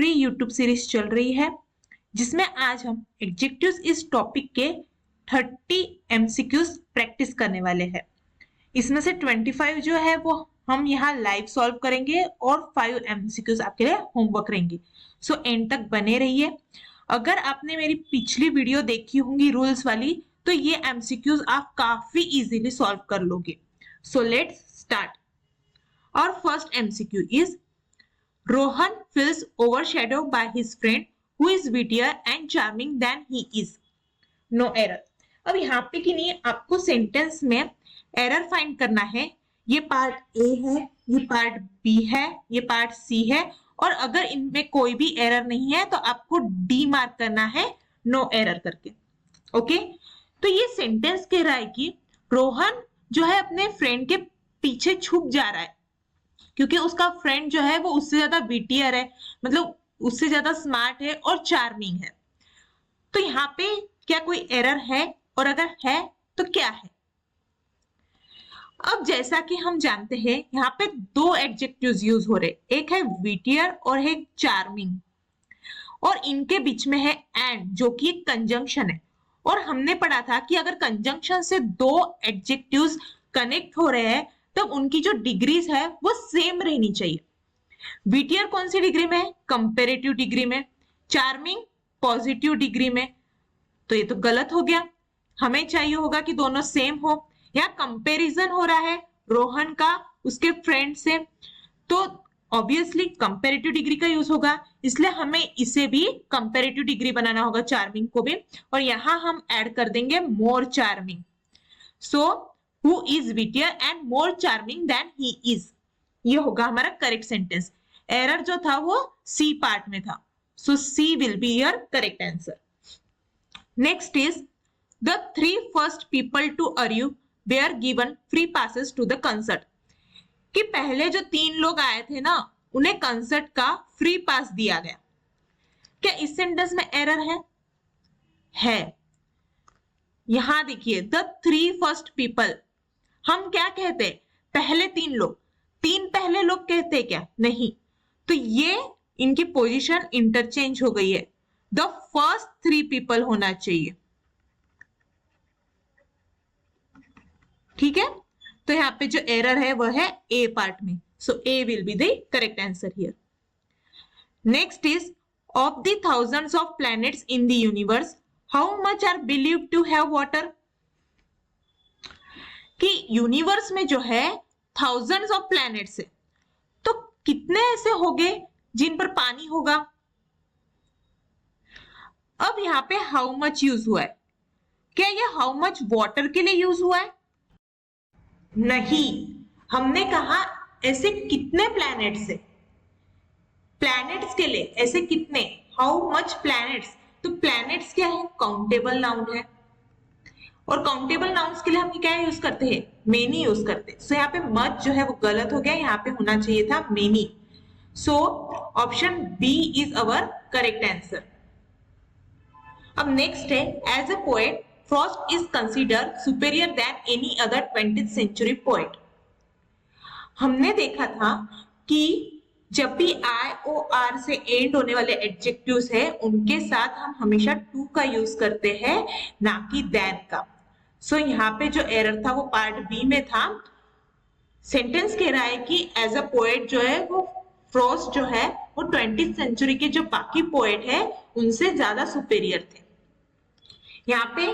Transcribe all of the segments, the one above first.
Free YouTube series चल रही है जिसमें आज हम एडजेक्टिव्स इस टॉपिक के 30 एमसीक्यूज प्रैक्टिस करने वाले हैं। इसमें से 25 जो है वो हम यहाँ लाइव सॉल्व करेंगे और 5 एमसीक्यूज आपके लिए होमवर्क रहेंगे। सो एंड तक बने रहिए। अगर आपने मेरी पिछली वीडियो देखी होंगी रूल्स वाली तो ये एमसीक्यूज आप काफी इजीली सॉल्व कर लोगे। So let's start. और first MCQ is Rohan feels overshadowed by his friend who is wittier and charming than he is. No error. अब यहाँ पे कि नहीं आपको सेंटेंस में एरर फाइंड करना है। ये पार्ट ए है, ये पार्ट बी है, ये पार्ट सी है और अगर इनमें कोई भी एरर नहीं है तो आपको डी मार्क करना है नो एरर करके। ओके, तो ये सेंटेंस कह रहा है कि रोहन जो है अपने फ्रेंड के पीछे छुप जा रहा है क्योंकि उसका फ्रेंड जो है वो उससे ज्यादा विटियर है, मतलब उससे ज्यादा स्मार्ट है और चार्मिंग है। तो यहाँ पे क्या कोई एरर है और अगर है तो क्या है? अब जैसा कि हम जानते हैं यहाँ पे दो एडजेक्टिव्स यूज हो रहे, एक है विटियर और एक चार्मिंग और इनके बीच में है एंड जो कि एक कंजंक्शन है। और हमने पढ़ा था कि अगर कंजंक्शन से दो एडजेक्टिव्स कनेक्ट हो रहे हैं तब उनकी जो डिग्रीज है वो सेम रहनी चाहिए। विटियर कौन सी डिग्री में है? कंपेरेटिव डिग्री में। चार्मिंग पॉजिटिव डिग्री में। तो ये तो गलत हो गया, हमें चाहिए होगा कि दोनों सेम हो। यहाँ कंपैरिजन हो रहा है रोहन का उसके फ्रेंड से, तो ऑब्वियसली कंपेरेटिव डिग्री का यूज होगा, इसलिए हमें इसे भी कंपेरेटिव डिग्री बनाना होगा चार्मिंग को भी, और यहाँ हम ऐड कर देंगे more charming. So who is wittier and more charming than he is, ये होगा हमारा करेक्ट सेंटेंस। एरर जो था वो सी पार्ट में था, so C will be your correct answer. Next is the 3 first people to arrive were given free passes to the concert, कि पहले जो 3 लोग आए थे ना उन्हें कंसर्ट का फ्री पास दिया गया। क्या इस सेंटेंस में एरर है? यहां देखिए द 3 फर्स्ट पीपल, हम क्या कहते हैं? पहले 3 लोग, 3 पहले लोग कहते हैं क्या? नहीं, तो ये इनकी पोजीशन इंटरचेंज हो गई है, द फर्स्ट 3 पीपल होना चाहिए। ठीक है, तो यहाँ पे जो एरर है वो है ए पार्ट में, so A will be the correct answer here. Next is of the thousands of planets in the universe how much are believed to have water, कि यूनिवर्स में जो है थाउजेंड्स ऑफ प्लैनेट्स है, तो कितने ऐसे होंगे जिन पर पानी होगा? अब यहाँ पे हाउ मच यूज हुआ है, क्या ये हाउ मच वाटर के लिए यूज हुआ है? नहीं, हमने कहा ऐसे कितने प्लैनेट्स है, प्लैनेट्स के लिए ऐसे कितने, हाउ मच प्लैनेट्स। तो प्लैनेट्स क्या है? काउंटेबल नाउन है, और काउंटेबल नाउन्स के लिए हम क्या यूज करते हैं? मेनी यूज करते हैं। सो यहाँ पे मच जो है वो गलत हो गया, यहाँ पे होना चाहिए था many. So option B is our correct answer. अब नेक्स्ट है as a poet Frost is considered superior than any other 20th century poet. हमने देखा था कि जब भी आई ओ आर से एंड होने वाले एडजेक्टिव्स है उनके साथ हम हमेशा टू का यूज करते हैं, ना कि देन का। सो यहाँ पे जो एरर था वो पार्ट बी में था। सेंटेंस कह रहा है कि एज अ पोएट जो है वो फ्रॉस्ट जो है वो 20th सेंचुरी के जो बाकी पोएट है उनसे ज्यादा सुपेरियर थे। यहाँ पे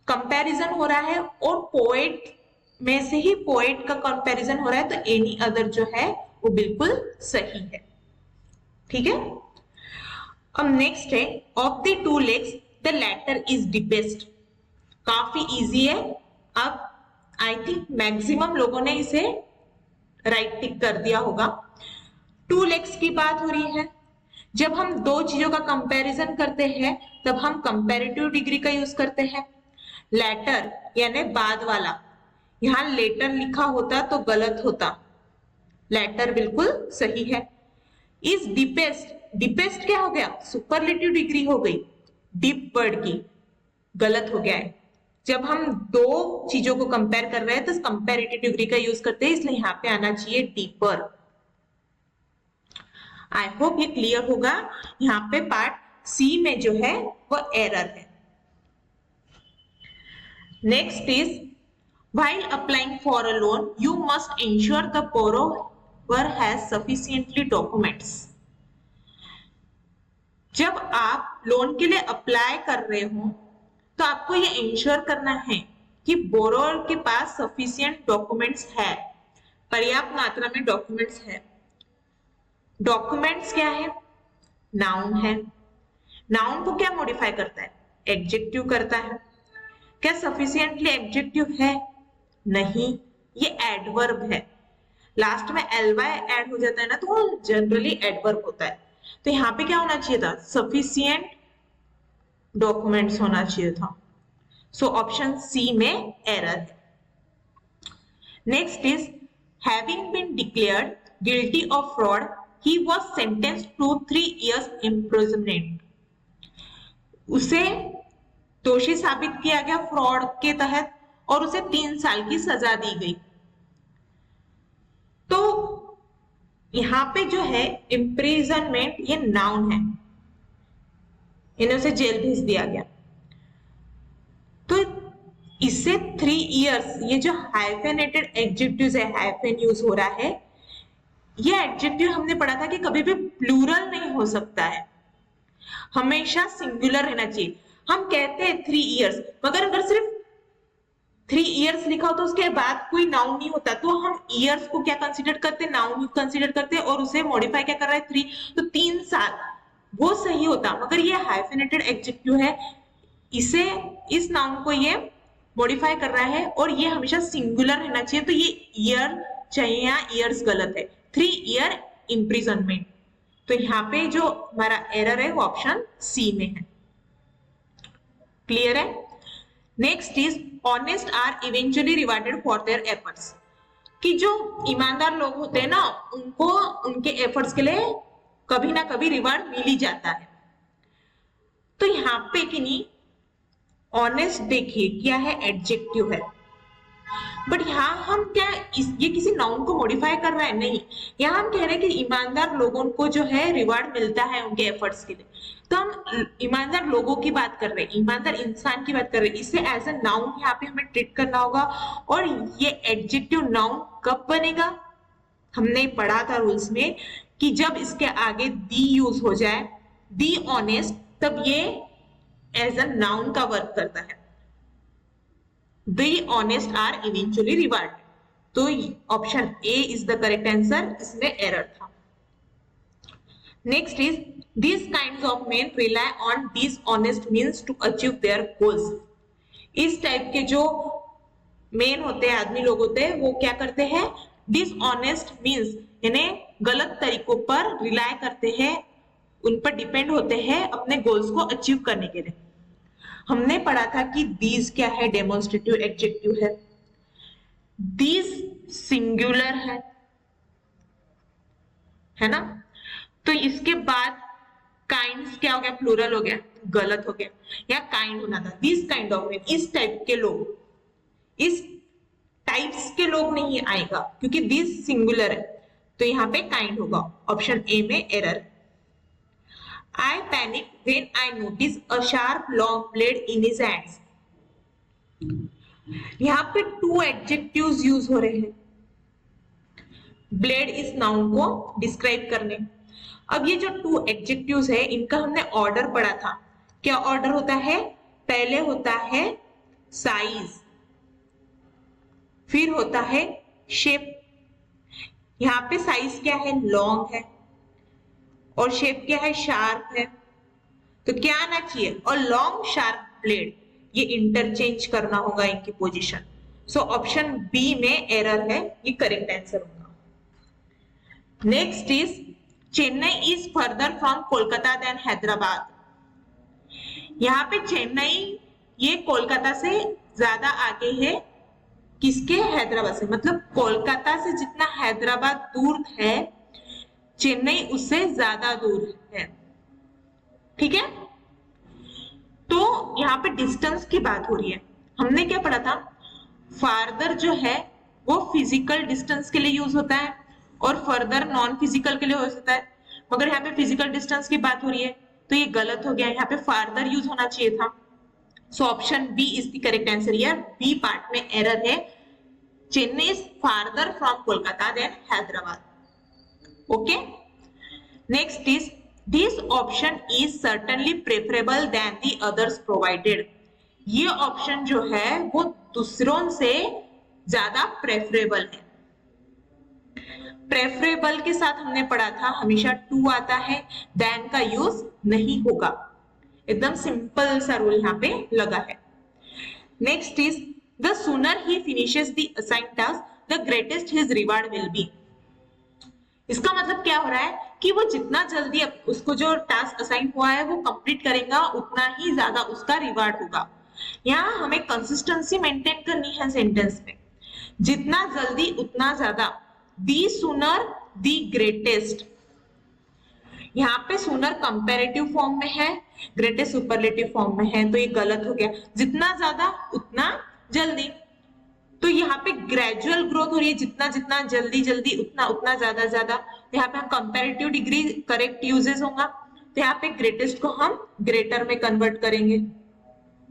कंपैरिजन हो रहा है और पोएट में से ही पोएट का कंपैरिजन हो रहा है, तो एनी अदर जो है वो बिल्कुल सही है। ठीक है, अब नेक्स्ट है of the 2 legs the latter is deepest. काफी इजी है, अब आई थिंक मैक्सिमम लोगों ने इसे राइट टिक कर दिया होगा। 2 legs की बात हो रही है, जब हम दो चीजों का कंपैरिजन करते हैं तब हम कंपैरेटिव डिग्री का यूज करते हैं। लैटर यानी बाद वाला, यहाँ लेटर लिखा होता तो गलत होता, लेटर बिल्कुल सही है। इज डीपेस्ट, डीपेस्ट क्या हो गया? सुपरलेटिव डिग्री हो गई, डीप वर्ड की, गलत हो गया है। जब हम दो चीजों को कंपेयर कर रहे हैं तो कंपैरेटिव डिग्री का यूज करते हैं, इसलिए यहाँ पे आना चाहिए डीपर। आई होप ये क्लियर होगा। यहाँ पे पार्ट सी में जो है वो एरर है। Next is while applying for a loan you must ensure the borrower has sufficiently documents। जब आप लोन के लिए अप्लाई कर रहे हो तो आपको ये इंश्योर करना है कि बोरोअर के पास सफिशिएंट डॉक्यूमेंट्स है, पर्याप्त मात्रा में डॉक्यूमेंट्स है। डॉक्यूमेंट्स क्या है? नाउन है। नाउन को क्या मॉडिफाई करता है? एडजेक्टिव करता है। क्या सफिशिएंटली एडजेक्टिव है? नहीं, ये एडवर्ब है। लास्ट में ly ऐड हो जाता है ना, तो वो जनरली एडवर्ब होता है। तो यहाँ पे क्या होना चाहिए था? सफिशिएंट डॉक्यूमेंट्स होना चाहिए था। सो ऑप्शन सी में एरर है। Next is having been declared guilty of fraud he was sentenced to 3 years imprisonment. उसे दोषी साबित किया गया फ्रॉड के तहत और उसे 3 साल की सजा दी गई। तो यहां पे जो है इम्प्रिजनमेंट ये नाउन है, इन्हें उसे जेल भेज दिया गया। तो इससे 3 years, ये जो हाइफेनेटेड एडजेक्टिव्स है, हाइफेन यूज हो रहा है, ये एडजेक्टिव हमने पढ़ा था कि कभी भी प्लूरल नहीं हो सकता है, हमेशा सिंगुलर रहना चाहिए। हम कहते हैं 3 years, मगर अगर सिर्फ 3 years लिखा हो तो उसके बाद कोई नाउन नहीं होता, तो हम ईयर्स को क्या कंसीडर करते हैं? नाउन कंसीडर करते हैं, और उसे मॉडिफाई क्या कर रहा है? 3, तो 3 साल वो सही होता। मगर ये हाइफेनेटेड एडजेक्टिव है, इसे, इस नाउन को ये मॉडिफाई कर रहा है और ये हमेशा सिंगुलर रहना चाहिए। तो ये ईयर चाहिए, यहाँ ईयर्स गलत है। 3 year इम्प्रिजनमेंट। तो यहाँ पे जो हमारा एरर है वो ऑप्शन सी में है। क्लियर है? Next is honest are eventually rewarded for their efforts. कि जो ईमानदार लोग होते हैं ना, उनको उनके एफर्ट्स के लिए कभी ना कभी रिवार्ड मिल ही जाता है। तो यहाँ पे कि नहीं, ऑनेस्ट देखिए क्या है? एडजेक्टिव है। बट यहाँ हम क्या ये किसी नाउन को मॉडिफाई कर रहा है? नहीं, यहाँ हम कह रहे हैं कि ईमानदार लोगों को जो है रिवार्ड मिलता है उनके एफर्ट्स के लिए। तो हम ईमानदार लोगों की बात कर रहे हैं, ईमानदार इंसान की बात कर रहे हैं। इसे एज अ नाउन यहाँ पे हमें ट्रीट करना होगा। और ये एडजेक्टिव नाउन कब बनेगा? हमने पढ़ा था रूल्स में कि जब इसके आगे दी यूज हो जाए, दी ऑनेस्ट, तब ये एज अ नाउन का वर्क करता है। The honest are eventually rewarded। तो option A is the correct answer, इसमें एरर था। Next is these kinds of men rely on dishonest means to achieve their goals। इस type के जो main होते हैं, आदमी लोग होते हैं, वो क्या करते हैं? डिसऑनेस्ट मीन्स यानी गलत तरीकों पर रिलाय करते हैं, उन पर डिपेंड होते हैं अपने गोल्स को अचीव करने के लिए। हमने पढ़ा था कि दीज क्या है? डेमोन्स्ट्रेटिव एडजेक्टिव है। दीज सिंगुलर है ना? तो इसके बाद काइंड्स क्या हो गया? प्लूरल हो गया, गलत हो गया। या काइंड होना था, दिस काइंड ऑफ मैन, इस टाइप के लोग, इस टाइप्स के लोग नहीं आएगा क्योंकि दिस सिंगुलर है। तो यहाँ पे काइंड होगा। ऑप्शन ए में error. I panic when I notice a sharp long blade in his hands। यहाँ पे 2 एडजेक्टिव्स यूज हो रहे हैं ब्लेड इस नाउन को डिस्क्राइब करने। अब ये जो 2 एडजेक्टिव्स है, इनका हमने ऑर्डर पढ़ा था। क्या ऑर्डर होता है? पहले होता है साइज, फिर होता है शेप। यहाँ पे साइज क्या है? लॉन्ग है, और शेप क्या है? शार्प है। तो क्या आना चाहिए? और लॉन्ग शार्प ब्लेड, ये इंटरचेंज करना होगा इनकी पोजीशन। सो ऑप्शन बी में एरर है, ये करेक्ट आंसर होगा। Next is Chennai is further from Kolkata than Hyderabad. यहाँ पे चेन्नई ये कोलकाता से ज्यादा आगे है, किसके? हैदराबाद से। मतलब कोलकाता से जितना हैदराबाद दूर है, चेन्नई उससे ज्यादा दूर है। ठीक है? तो यहाँ पे डिस्टेंस की बात हो रही है। हमने क्या पढ़ा था? फार्दर जो है वो फिजिकल डिस्टेंस के लिए यूज होता है और फर्दर नॉन फिजिकल के लिए हो सकता है। मगर यहाँ पे फिजिकल डिस्टेंस की बात हो रही है तो ये गलत हो गया, यहाँ पे फार्दर यूज होना चाहिए था। So option B is the correct answer here. B part में एरर है, Chennai is farther from Kolkata than Hyderabad. Okay, next is this option is certainly preferable than the others provided. ये ऑप्शन जो है वो दूसरों से ज्यादा प्रेफरेबल है। प्रेफरेबल के साथ हमने पढ़ा था हमेशा टू आता है, देन का यूज नहीं होगा। एकदम सिंपल सा रूल यहाँ पे लगा है। Next is the sooner he finishes the assigned task the greatest his reward will be. इसका मतलब क्या हो रहा है कि वो जितना जल्दी उसको जो टास्क असाइन हुआ है वो कंप्लीट करेगा उतना ही ज्यादा उसका रिवार्ड होगा। यहाँ हमें कंसिस्टेंसी मेंटेन करनी है सेंटेंस में, जितना जल्दी उतना ज्यादा। दी सूनर दी ग्रेटेस्ट, यहाँ पे सूनर कंपैरेटिव फॉर्म में है, ग्रेटेस्ट सुपरलेटिव फॉर्म में है, तो ये गलत हो गया। जितना ज्यादा उतना जल्दी, तो यहाँ पे ग्रेजुअल ग्रोथ हो रही है, जितना जितना जल्दी जल्दी उतना उतना ज्यादा ज्यादा। यहाँ पे कंपैरेटिव डिग्री करेक्ट यूजेस होगा, तो यहाँ पे ग्रेटेस्ट को हम ग्रेटर में कन्वर्ट करेंगे।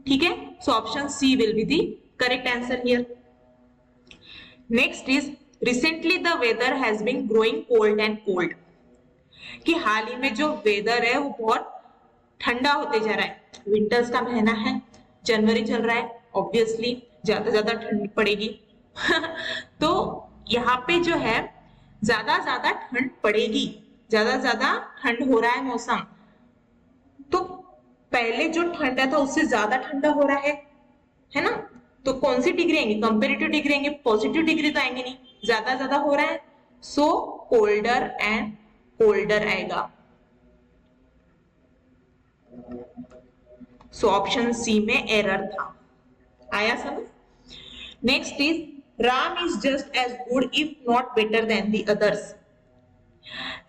ठीक है, so option C will be the correct answer here. Next is recently the weather has been growing cold and cold, कि हाल ही में जो वेदर है वो बहुत ठंडा होते जा रहा है। विंटर्स का महीना है, जनवरी चल रहा है, ऑब्वियसली ज्यादा ठंड पड़ेगी तो यहाँ पे जो है ज्यादा ठंड पड़ेगी, ज्यादा ठंड हो रहा है मौसम। तो पहले जो ठंडा था उससे ज्यादा ठंडा हो रहा है ना? तो कौन सी डिग्री आएंगे? कंपेरेटिव डिग्री आएंगे, पॉजिटिव डिग्री तो आएंगे नहीं। ज्यादा हो रहा है, सो कोल्डर एंड कोल्डर आएगा। सो ऑप्शन सी में एरर था। आया समझ? Next is Ram is just as good if not better than the others.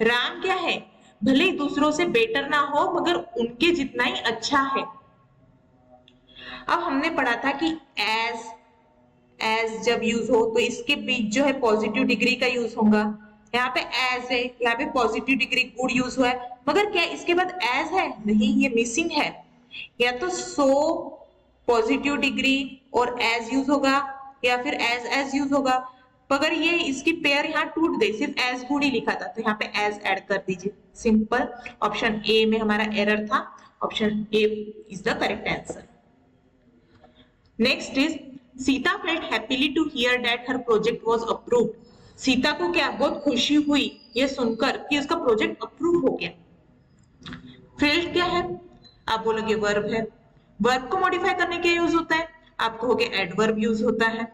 Ram क्या है? भले ही दूसरों से बेटर ना हो मगर उनके जितना ही अच्छा है। अब हमने पढ़ा था कि एज जब यूज हो तो इसके बीच जो है पॉजिटिव डिग्री का यूज होगा। यहाँ पे एज है, यहाँ पे पॉजिटिव डिग्री गुड यूज हुआ है, मगर क्या इसके बाद एज है? नहीं, ये मिसिंग है। या तो सो पॉजिटिव डिग्री और एज यूज होगा या फिर एज यूज होगा, मगर ये इसकी पेयर यहाँ टूट गई, सिर्फ एज गुड ही लिखा था, तो यहाँ पे एज ऐड कर दीजिए। सिंपल, ऑप्शन ए में हमारा एरर था, option A is the correct answer. Next is Sita felt happily to hear that her project was approved. Sita को क्या बहुत खुशी हुई ये सुनकर कि उसका प्रोजेक्ट अप्रूव हो गया। फेल्ट क्या है? आप बोलोगे वर्ब है। वर्ब को मॉडिफाई करने के यूज होता है, आप कहोगे एडवर्ब यूज होता है।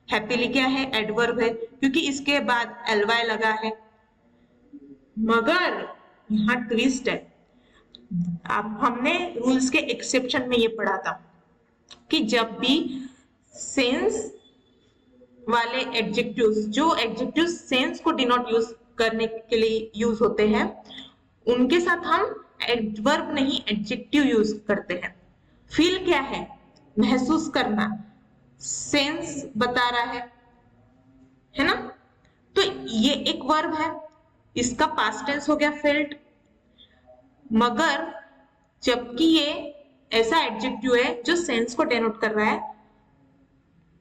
हैप्पीली क्या है? एडवर्ब है, क्योंकि इसके बाद एलवाई लगा है। मगर यहाँ ट्विस्ट है, अब हमने रूल्स के एक्सेप्शन में ये पढ़ा था कि जब भी सेंस वाले एडजेक्टिव्स, जो एडजेक्टिव सेंस को डिनोट यूज करने के लिए यूज होते हैं, उनके साथ हम एडवर्ब नहीं एडजेक्टिव यूज करते हैं। फील क्या है? महसूस करना, सेंस बता रहा है ना? तो ये एक वर्ब है, इसका पास्ट टेंस हो गया फेल्ट। मगर जबकि ये ऐसा एडजेक्टिव है जो सेंस को डेनोट कर रहा है,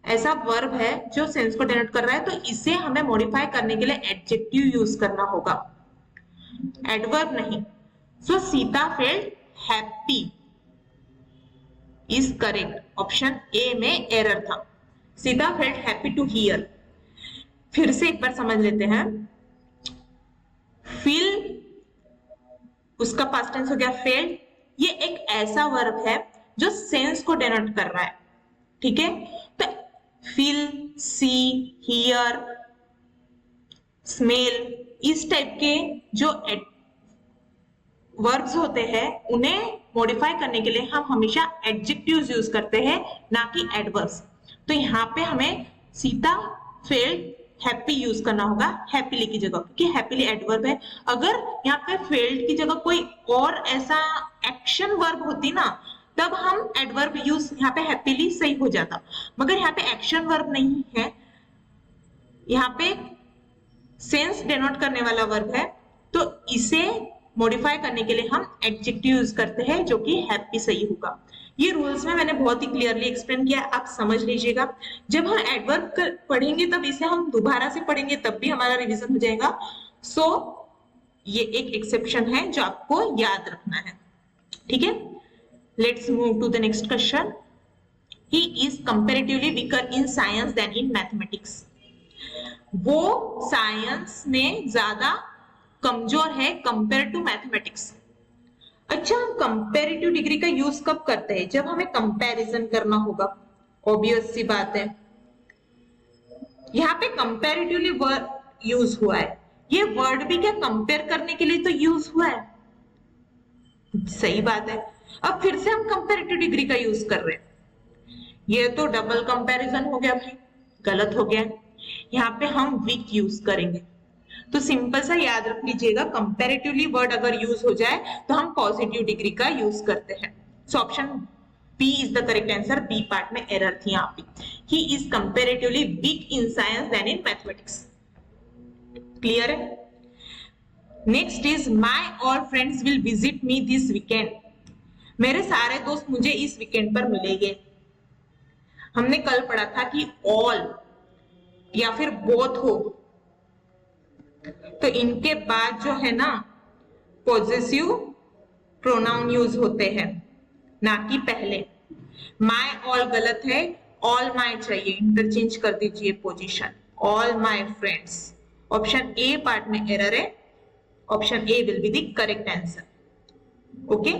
ऐसा वर्ब है जो सेंस को डेनोट कर रहा है, तो इसे हमें मॉडिफाई करने के लिए एडजेक्टिव यूज करना होगा, एडवर्ब नहीं। So Sita felt happy is correct, option A में एरर था। Sita felt happy to hear. फिर से एक बार समझ लेते हैं। फील उसका पास्ट टेंस हो गया फेल्ट। ये एक ऐसा वर्ब है जो सेंस को डेनोट कर रहा है, ठीक है? तो फील, सी, हियर, स्मेल, इस टाइप के जो वर्ब्स होते हैं उन्हें मॉडिफाई करने के लिए हम हमेशा एडजेक्टिव्स यूज करते हैं, ना कि एडवर्ब्स। तो यहाँ पे हमें सीता फेल्ट हैप्पी यूज करना होगा हैप्पीली की जगह, क्योंकि हैप्पीली एडवर्ब है। अगर यहाँ पे फेल्ट की जगह कोई और ऐसा एक्शन वर्ब होती ना, तब हम एडवर्ब यूज यहाँ पे हैप्पीली सही हो जाता, मगर यहाँ पे एक्शन वर्ब नहीं है, यहाँ पे सेंस डेनोट करने वाला वर्ब है, तो इसे मॉडिफाई करने के लिए हम एडजेक्टिव यूज करते हैं, जो कि हैप्पी सही होगा। ये रूल्स में मैंने बहुत ही क्लियरली एक्सप्लेन किया, आप समझ लीजिएगा। जब हम एडवर्ब पढ़ेंगे तब इसे हम दोबारा से पढ़ेंगे, तब भी हमारा रिवीजन हो जाएगा। सो ये एक एक्सेप्शन है जो आपको याद रखना है, ठीक है। Let's move to the next question. He is comparatively weaker in science than in mathematics. वो साइंस में ज्यादा कमजोर है कंपेयर टू मैथमेटिक्स। अच्छा, हम कंपैरेटिव डिग्री का यूज कब करते हैं? जब हमें कंपैरिजन करना होगा, ऑब्वियस सी बात है। यहाँ पे कंपैरेटिवली वर्ड यूज हुआ है, ये वर्ड भी क्या कंपेयर करने के लिए तो यूज हुआ है, सही बात है। अब फिर से हम कंपैरेटिव डिग्री का यूज कर रहे हैं, ये तो डबल कंपैरिजन हो गया भाई, गलत हो गया। यहाँ पे हम वीक यूज करेंगे, तो सिंपल सा याद रख लीजिएगा, कंपैरेटिवली वर्ड अगर यूज हो जाए तो हम पॉजिटिव डिग्री का यूज करते हैं। So option B is the correct answer. B part में एरर थी यहाँ पे। He is comparatively weak in science than in mathematics. Clear है? Next is my all friends will visit me this weekend. मेरे सारे दोस्त मुझे इस वीकेंड पर मिलेंगे। हमने कल पढ़ा था कि ऑल या फिर बोथ हो, तो इनके बाद जो है ना पॉजेसिव प्रोनाउन यूज होते हैं, ना कि पहले। माय ऑल गलत है, ऑल माय चाहिए, इंटरचेंज कर दीजिए position. All my friends, option A part में एरर है, option A will be the correct answer. Okay,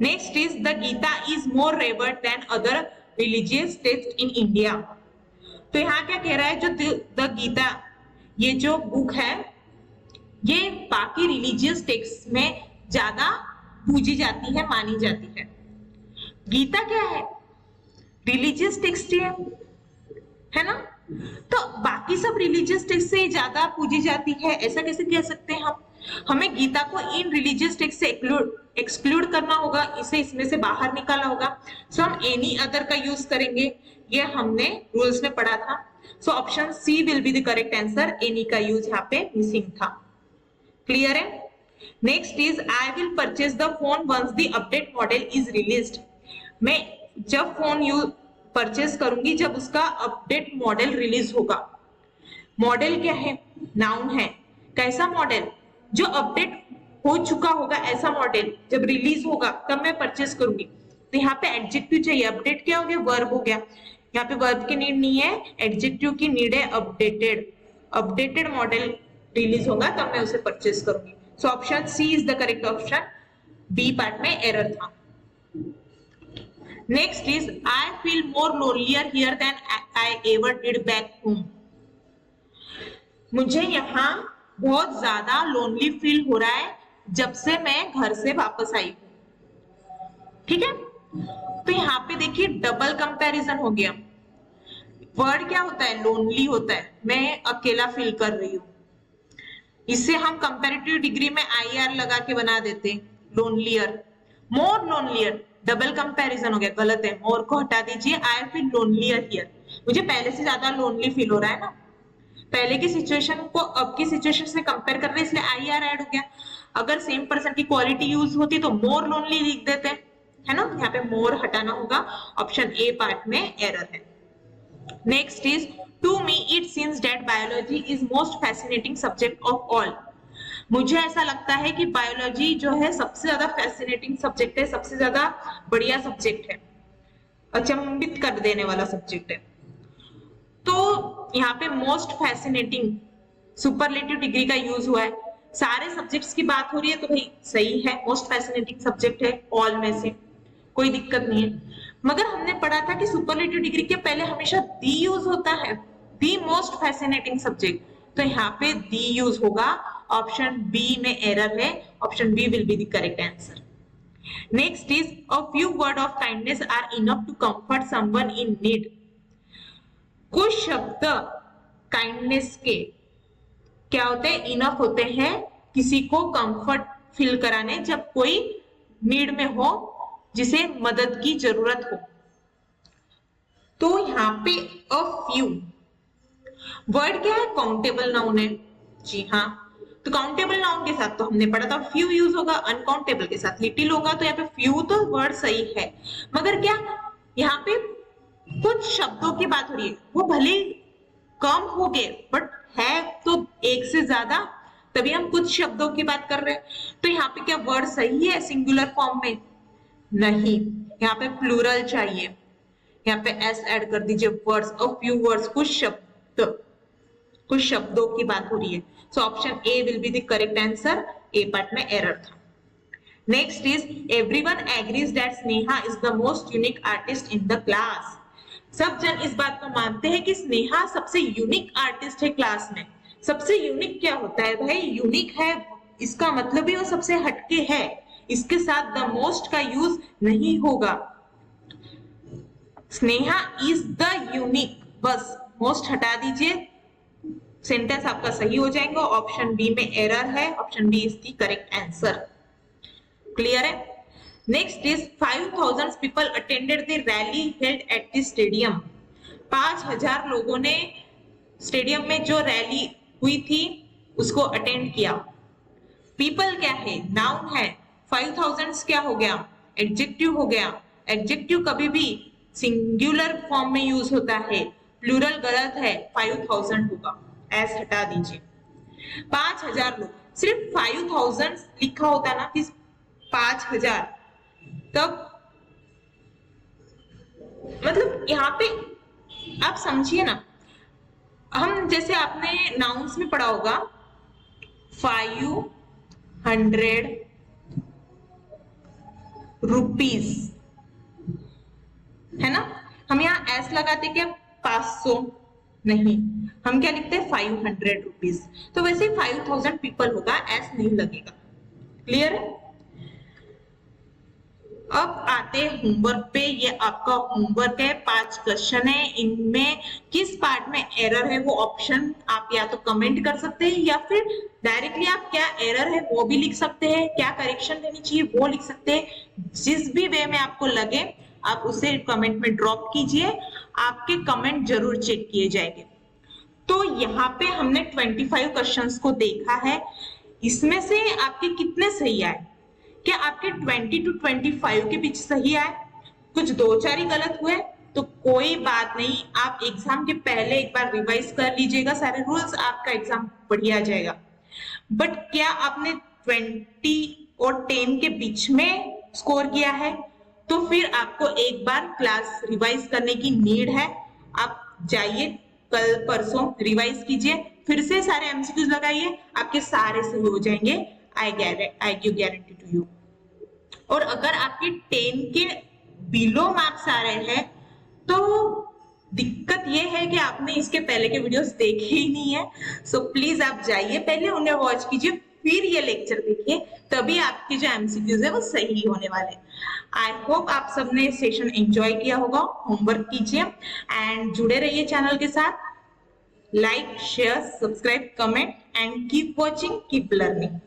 next is the Gita is more revered than other religious text in India. तो यहाँ क्या कह रहा है, जो द गीता ये जो बुक है ये बाकी रिलीजियस टेक्स्ट में ज्यादा पूजी जाती है, मानी जाती है। गीता क्या है? रिलीजियस टेक्स्ट है ना, तो बाकी सब रिलीजियस टेक्स्ट से ज्यादा पूजी जाती है, ऐसा कैसे कह सकते हैं हम? हमें गीता को इन रिलीजियस टेक्स्ट से एक्सक्लूड करना होगा, इसे इसमें से बाहर निकाला होगा। सो हम एनी अदर का यूज करेंगे, ये हमने रूल्स में पढ़ा था। So option C will be the correct answer. Any का यूज यहाँ पे मिसिंग था। क्लियर है? Next is I will purchase the phone once the update model is released. मैं जब फोन परचेज करूंगी जब उसका अपडेट मॉडल रिलीज होगा। मॉडल क्या है? नाउन है। कैसा मॉडल? जो अपडेट हो चुका होगा ऐसा मॉडल जब रिलीज होगा तब मैं परचेज करूंगी। तो यहाँ पे एडजेक्टिव चाहिए। अपडेट क्या हो गया? वर्ब हो गया। यहाँ पे वर्ब की नीड नहीं है, एडजेक्टिव की नीड है अपडेटेड। अपडेटेड मॉडल रिलीज होगा तब मैं उसे परचेज करूंगी। So option C is the correct option. B part में एरर था। Next is I feel more lonelier here than I ever did back home. मुझे यहाँ बहुत ज्यादा लोनली फील हो रहा है जब से मैं घर से वापस आई हूँ। ठीक है, तो यहाँ पे देखिए डबल कंपैरिजन हो गया। वर्ड क्या होता है? लोनली होता है, मैं अकेला फील कर रही हूँ। इससे हम कंपैरेटिव डिग्री में आईआर लगा के बना देते, लोनलियर। मोर लोनलियर, डबल कंपैरिजन हो गया, गलत है। मोर को हटा दीजिए, आई फील लोनलियर हियर। मुझे पहले से ज्यादा लोनली फील हो रहा है ना, पहले की सिचुएशन को अब की सिचुएशन से कंपेयर कर रहे हैं, इसलिए आईआर ऐड हो गया। अगर सेम पर्सन की क्वालिटी यूज होती तो मोर लोनली लिख देते, है ना। यहाँ पे मोर हटाना होगा, ऑप्शन ए पार्ट में एरर है। Next is to me it seems that biology is most fascinating subject of all. मुझे ऐसा लगता है कि बायोलॉजी जो है सबसे ज्यादा फैसिनेटिंग सब्जेक्ट है, सबसे ज्यादा बढ़िया सब्जेक्ट है, अचंभित कर देने वाला सब्जेक्ट है। तो यहाँ पे मोस्ट फैसिनेटिंग सुपरलेटिव डिग्री का यूज हुआ है। सारे सब्जेक्ट्स की बात हो रही है तो भाई सही है, मोस्ट फैसिनेटिंग सब्जेक्ट है ऑल में से, कोई दिक्कत नहीं है। मगर हमने पढ़ा था कि सुपरलेटिव डिग्री के पहले हमेशा दी यूज होता है, दी मोस्ट फैसिनेटिंग सब्जेक्ट। तो यहाँ पे दी यूज होगा, ऑप्शन बी में एरर है, option B will be the correct answer. Next is a few word of kindness are enough to comfort someone in need. कुछ शब्द काइंडनेस के क्या होते हैं? इनफ होते हैं किसी को कंफर्ट फील कराने जब कोई नीड में हो, जिसे मदद की जरूरत हो। तो यहाँ पे अ फ्यू वर्ड क्या है? काउंटेबल नाउन है। जी हाँ, तो काउंटेबल नाउन के साथ तो हमने पढ़ा था फ्यू यूज होगा, अनकाउंटेबल के साथ लिटिल होगा, तो यहाँ पे फ्यू तो वर्ड सही है, मगर क्या यहाँ पे कुछ शब्दों की बात हो रही है, वो भले कम हो गए बट है तो एक से ज्यादा, तभी हम कुछ शब्दों की बात कर रहे हैं। तो यहाँ पे क्या वर्ड सही है सिंगुलर फॉर्म में? नहीं, यहाँ पे प्लूरल चाहिए, यहाँ पे एस ऐड कर दीजिए, वर्ड्स और फ्यू वर्ड्स, कुछ शब्दों की बात हो रही है। So option A will be the correct answer, A part में एरर था। Next is everyone agrees that Sneha is the most unique artist in the class. सब जन इस बात को मानते हैं कि स्नेहा सबसे यूनिक आर्टिस्ट है क्लास में। सबसे यूनिक क्या होता है भाई? यूनिक है इसका मतलब ही वो सबसे हटके है, इसके साथ द मोस्ट का यूज नहीं होगा। स्नेहा इज द यूनिक, बस मोस्ट हटा दीजिए, सेंटेंस आपका सही हो जाएगा। ऑप्शन बी में एरर है, option B is the correct answer. Clear है? Next is 5000 people attended the rally held at the stadium. 5000 लोगों ने स्टेडियम में जो रैली हुई थी उसको अटेंड किया। पीपल क्या है? नाउन है। 5000 क्या हो गया? एडजेक्टिव हो गया। एडजेक्टिव कभी भी सिंगुलर फॉर्म में यूज होता है, प्लूरल गलत है, 5000 होगा, एस हटा दीजिए। 5000 लोग, सिर्फ 5000 लिखा होता ना कि 5000, तब मतलब यहाँ पे आप समझिए ना, हम जैसे आपने नाउन्स में पढ़ा होगा 500 रुपीज, है ना, हम यहाँ एस लगाते क्या? 500 नहीं, हम क्या लिखते हैं? 500 रुपीज। तो वैसे 5000 पीपल होगा, एस नहीं लगेगा। क्लियर है? अब आते हैं होमवर्क पे। ये आपका होमवर्क है, 5 क्वेश्चन है, इनमें किस पार्ट में एरर है वो ऑप्शन आप या तो कमेंट कर सकते हैं या फिर डायरेक्टली आप क्या एरर है वो भी लिख सकते हैं, क्या करेक्शन लेनी चाहिए वो लिख सकते हैं। जिस भी वे में आपको लगे आप उसे कमेंट में ड्रॉप कीजिए, आपके कमेंट जरूर चेक किए जाएंगे। तो यहाँ पे हमने 25 क्वेश्चंस को देखा है, इसमें से आपके कितने सही आए? क्या आपके 20 to 25 के बीच सही आए? कुछ 2-4 ही गलत हुए तो कोई बात नहीं, आप एग्जाम के पहले एक बार रिवाइज कर लीजिएगा सारे रूल्स, आपका एग्जाम बढ़िया जाएगा। बट क्या आपने 20 और 10 के बीच में स्कोर किया है तो फिर आपको एक बार क्लास रिवाइज करने की नीड है। आप जाइए कल परसों रिवाइज कीजिए, फिर से सारे एमसीक्यूज लगाइए, आपके सारे सही हो जाएंगे। I give guarantee to you. और अगर आपके 10 के बिलो मार्क्स आ रहे हैं तो दिक्कत ये है कि आपने इसके पहले के वीडियोस देखे ही नहीं है। सो प्लीज आप जाइए पहले उन्हें वॉच कीजिए, फिर ये लेक्चर देखिए, तभी आपके जो एमसीक्यूज है वो सही होने वाले। आई होप आप सबने सेशन एंजॉय किया होगा। होमवर्क कीजिए एंड जुड़े रहिए चैनल के साथ। Like, share, subscribe, comment and keep watching, keep learning.